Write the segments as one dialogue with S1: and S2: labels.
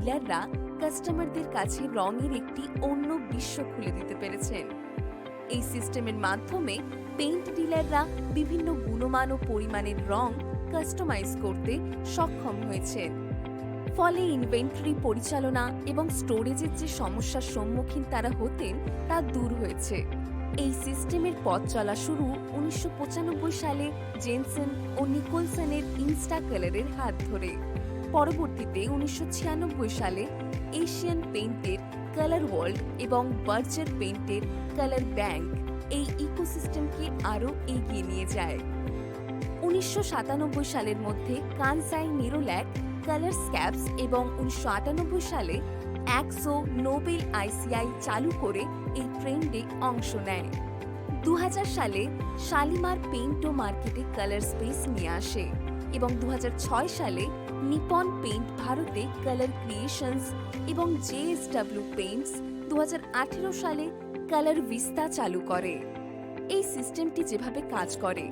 S1: ডিলাররা কাস্টমারদের কাছে রঙের একটি অন্য বিশ্ব খুলে দিতে পেরেছেন। এই সিস্টেমের মাধ্যমে পেইন্ট ডিলাররা বিভিন্ন গুণমান ও পরিমাণের রং কাস্টমাইজ করতে সক্ষম হয়েছেন। ফলে ইনভেন্টরি পরিচালনা এবং স্টোরেজের যে সমস্যার সম্মুখীন তারা হতেন তা দূর হয়েছে। এই সিস্টেমের পথ চলা শুরু 1995 সালে জেনসেন ও নিকোলসনের ইনস্টা কালারের হাত ধরে। পরবর্তীতে 1996 সালে এশিয়ান পেইন্টের কালার ওয়ার্ল্ড এবং বার্জার পেইন্টের কালার ব্যাংক এই ইকোসিস্টেমকে আরও এগিয়ে নিয়ে যায়। 1997 সালের মধ্যে কানসাই নেরোল্যাক কালার স্ক্যাপস এবং 1998 সালে অ্যাক্সো নোবেল আইসিআই চালু করে এই ট্রেন্ডে অংশ নেয়। 2000 সালে শালিমার পেইন্টও মার্কেটে কালার স্পেস নিয়ে আসে এবং 2006 সালে নিপন পেইন্ট ভারতে কালার ক্রিয়েশনস এবং জেএসডব্লিউ পেইন্টস 2018 সালে কালার ভিস্তা চালু করে। এই সিস্টেমটি যেভাবে কাজ করে,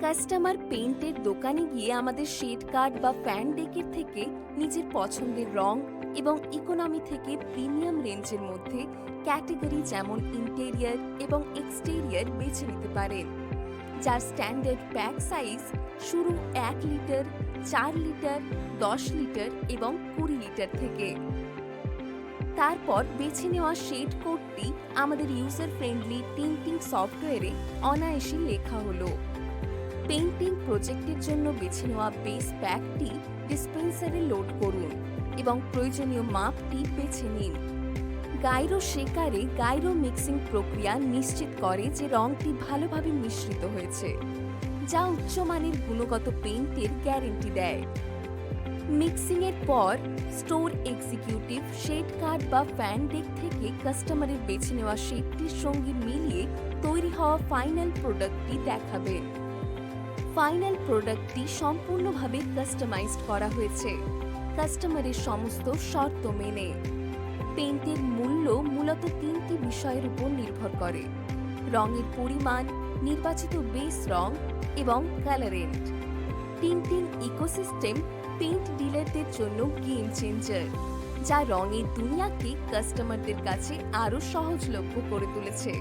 S1: কাস্টমার পেইন্টের দোকানে গিয়ে আমাদের শেড কার্ড বা ফ্যান ডেকের থেকে নিজের পছন্দের রং এবং ইকোনমি থেকে প্রিমিয়াম রেঞ্জের মধ্যে ক্যাটাগরি যেমন ইন্টেরিয়র এবং এক্সটেরিয়র বেছে নিতে পারেন, যার স্ট্যান্ডার্ড প্যাক সাইজ শুরু 1 লিটার, 4 লিটার, 10 লিটার এবং 20 লিটার থেকে। তারপর বেছে নেওয়া শেড কোডটি আমাদের ইউজার ফ্রেন্ডলি টিন্টিং সফটওয়্যারে অনায়াসে লেখা হলো। পেইন্টিং প্রজেক্টের জন্য বেছে নেওয়া বেস প্যাকটি ডিসপেন্সারে লোড করুন এবং প্রয়োজনীয় মাপটি বেছে নিন। গাইরো শেকারে গাইরো মিক্সিং প্রক্রিয়া নিশ্চিত করে যে রংটি ভালোভাবে মিশ্রিত হয়েছে, যা উচ্চমানের গুণগত পেইন্টের গ্যারেন্টি দেয়। মিক্সিংয়ের পর স্টোর এক্সিকিউটিভ শেড কার্ড বা ফ্যান ডেক থেকে কাস্টমারের বেছে নেওয়া শেডটির সঙ্গে মিলিয়ে তৈরি হওয়া ফাইনাল প্রোডাক্টটি দেখাবে। ফাইনাল প্রোডাক্টটি সম্পূর্ণভাবে কাস্টমাইজড করা হয়েছে কাস্টমারের সমস্ত শর্ত মেনে। পেইন্টের মূল্য মূলত 3টি বিষয়ের উপর নির্ভর করে: রঙের পরিমাণ, নির্বাচিত বেস রং এবং কালারেন্ট। টিন্টিং ইকোসিস্টেম পেইন্ট ডিলারদের জন্য গেম চেঞ্জার, যা রঙের দুনিয়াকে কাস্টমারদের কাছে আরও সহজলভ্য করে তুলেছে।